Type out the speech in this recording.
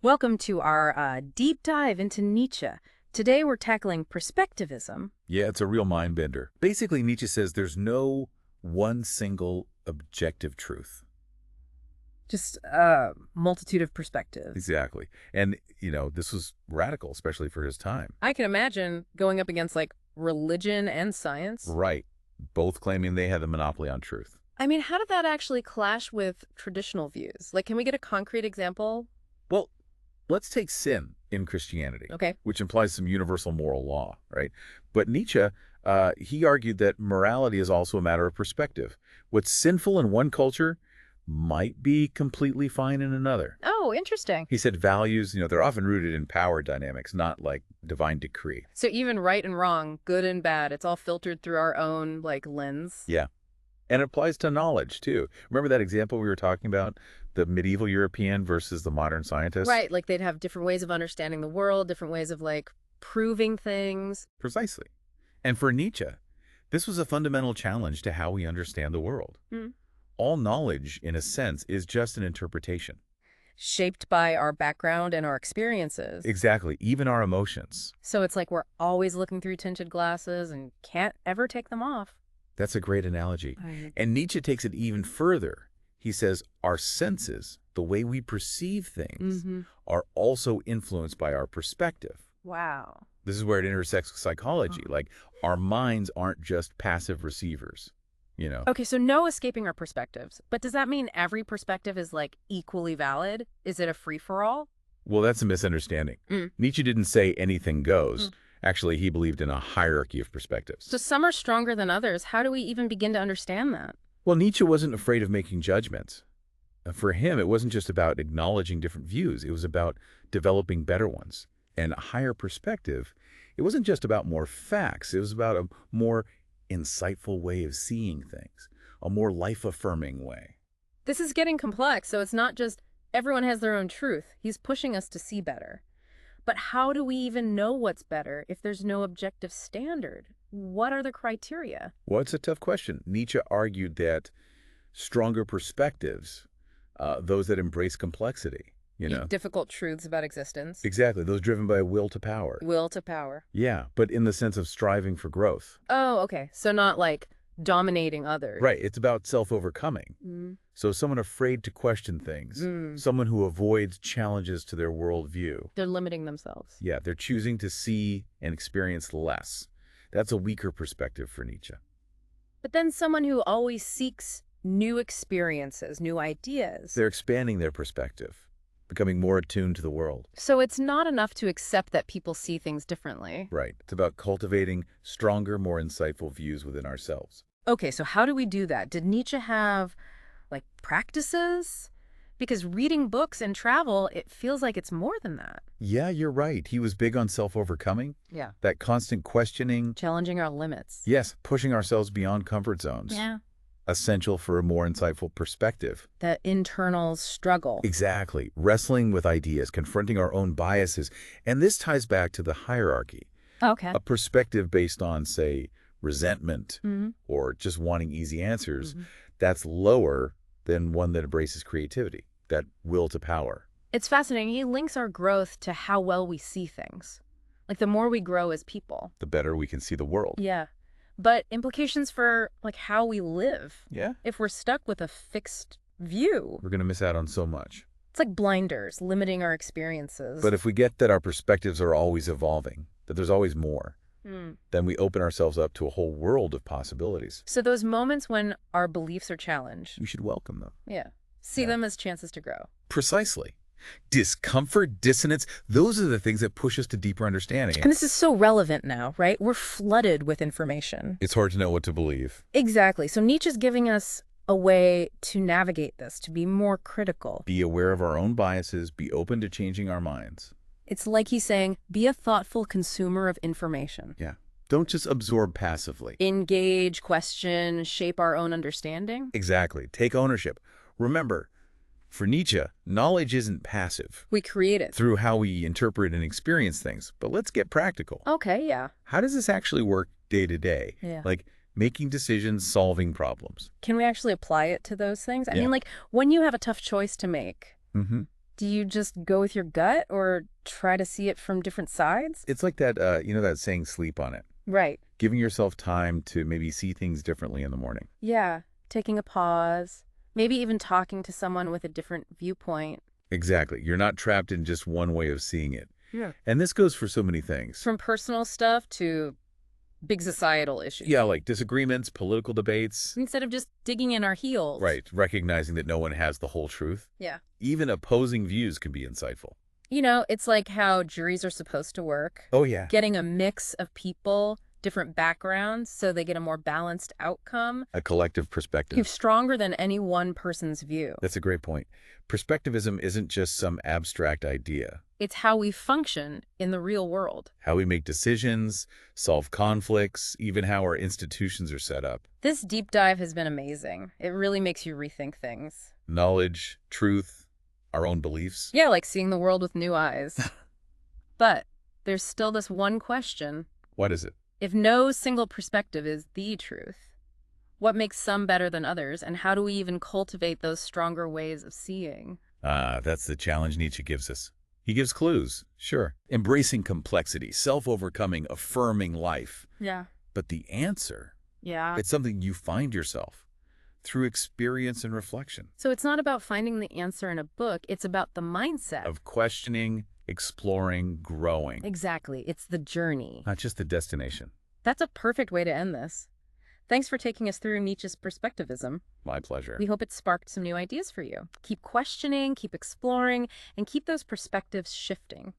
Welcome to our deep dive into Nietzsche. Today we're tackling perspectivism. Yeah, it's a real mind bender. Basically, Nietzsche says there's no one single objective truth. Just a multitude of perspectives. Exactly. And, this was radical, especially for his time. I can imagine going up against like religion and science. Right. Both claiming they had the monopoly on truth. I mean, how did that actually clash with traditional views? Like, can we get a concrete example? Well, let's take sin in Christianity, Okay. which implies some universal moral law, right? But Nietzsche, he argued that morality is also a matter of perspective. What's sinful in one culture might be completely fine in another. Oh, interesting. He said values, they're often rooted in power dynamics, not like divine decree. So even right and wrong, good and bad, it's all filtered through our own like lens. Yeah. And it applies to knowledge, too. Remember that example we were talking about, the medieval European versus the modern scientist? Right, like they'd have different ways of understanding the world, different ways of like proving things. Precisely. And for Nietzsche, this was a fundamental challenge to how we understand the world. Mm. All knowledge, in a sense, is just an interpretation. Shaped by our background and our experiences. Exactly, even our emotions. So it's like we're always looking through tinted glasses and can't ever take them off. That's a great analogy. Right. And Nietzsche takes it even further. He says our senses, the way we perceive things, are also influenced by our perspective. Wow. This is where it intersects with psychology. Like, our minds aren't just passive receivers, Okay, so no escaping our perspectives. But does that mean every perspective is like equally valid? Is it a free-for-all? Well, that's a misunderstanding. Nietzsche didn't say anything goes. Actually, he believed in a hierarchy of perspectives. So some are stronger than others. How do we even begin to understand that? Well, Nietzsche wasn't afraid of making judgments. For him, it wasn't just about acknowledging different views. It was about developing better ones. And a higher perspective, it wasn't just about more facts. It was about a more insightful way of seeing things, a more life-affirming way. This is getting complex, so it's not just everyone has their own truth. He's pushing us to see better. But how do we even know what's better if there's no objective standard? What are the criteria? Well, it's a tough question. Nietzsche argued that stronger perspectives, those that embrace complexity, Difficult truths about existence. Exactly, those driven by will to power. Will to power. Yeah, but in the sense of striving for growth. Oh, okay. So not like dominating others. Right, it's about self-overcoming. So someone afraid to question things, someone who avoids challenges to their worldview. They're limiting themselves. Yeah, they're choosing to see and experience less. That's a weaker perspective for Nietzsche. But then someone who always seeks new experiences, new ideas. They're expanding their perspective, becoming more attuned to the world. So it's not enough to accept that people see things differently. Right. It's about cultivating stronger, more insightful views within ourselves. Okay, so how do we do that? Did Nietzsche have, like, practices? Because reading books and travel, it feels like it's more than that. Yeah, you're right. He was big on self-overcoming. Yeah. That constant questioning. Challenging our limits. Yes, pushing ourselves beyond comfort zones. Yeah. Essential for a more insightful perspective. The internal struggle. Exactly. Wrestling with ideas, confronting our own biases. And this ties back to the hierarchy. Okay. A perspective based on, say, resentment or just wanting easy answers, that's lower than one that embraces creativity, that will to power. It's fascinating. He links our growth to how well we see things. Like, the more we grow as people. The better we can see the world. Yeah. But implications for, like, how we live. Yeah. If we're stuck with a fixed view. We're going to miss out on so much. It's like blinders, limiting our experiences. But if we get that our perspectives are always evolving, that there's always more, then we open ourselves up to a whole world of possibilities. So those moments when our beliefs are challenged. We should welcome them. Yeah. See them as chances to grow. Precisely. Discomfort, dissonance, those are the things that push us to deeper understanding. And this is so relevant now, right? We're flooded with information. It's hard to know what to believe. Exactly. So Nietzsche's giving us a way to navigate this, to be more critical. Be aware of our own biases, be open to changing our minds. It's like he's saying, be a thoughtful consumer of information. Yeah. Don't just absorb passively. Engage, question, shape our own understanding. Exactly. Take ownership. Remember, for Nietzsche, knowledge isn't passive. We create it. Through how we interpret and experience things. But let's get practical. Okay, yeah. How does this actually work day to day? Yeah. Like making decisions, solving problems. Can we actually apply it to those things? I Yeah. mean, like, when you have a tough choice to make, Do you just go with your gut or try to see it from different sides? It's like that, that saying, sleep on it. Right. Giving yourself time to maybe see things differently in the morning. Yeah. Taking a pause. Maybe even talking to someone with a different viewpoint. Exactly. You're not trapped in just one way of seeing it. Yeah. And this goes for so many things. From personal stuff to big societal issues. Yeah, like disagreements, political debates. Instead of just digging in our heels. Right. Recognizing that no one has the whole truth. Yeah. Even opposing views can be insightful. You know, it's like how juries are supposed to work. Oh, yeah. Getting a mix of people, different backgrounds, so they get a more balanced outcome. A collective You're perspective. stronger than any one person's view. That's a great point. Perspectivism isn't just some abstract idea. It's how we function in the real world. How we make decisions, solve conflicts, even how our institutions are set up. This deep dive has been amazing. It really makes you rethink things. Knowledge, truth, our own beliefs. Yeah, like seeing the world with new eyes. But there's still this one question. What is it? If no single perspective is the truth, what makes some better than others, and how do we even cultivate those stronger ways of seeing? That's the challenge Nietzsche gives us. He gives clues, sure. Embracing complexity, self-overcoming, affirming life. Yeah. But the answer, Yeah. it's something you find yourself through experience and reflection. So it's not about finding the answer in a book, it's about the mindset. Of questioning, exploring, growing. Exactly. It's the journey. Not just the destination. That's a perfect way to end this. Thanks for taking us through Nietzsche's Perspectivism. My pleasure. We hope it sparked some new ideas for you. Keep questioning, keep exploring, and keep those perspectives shifting.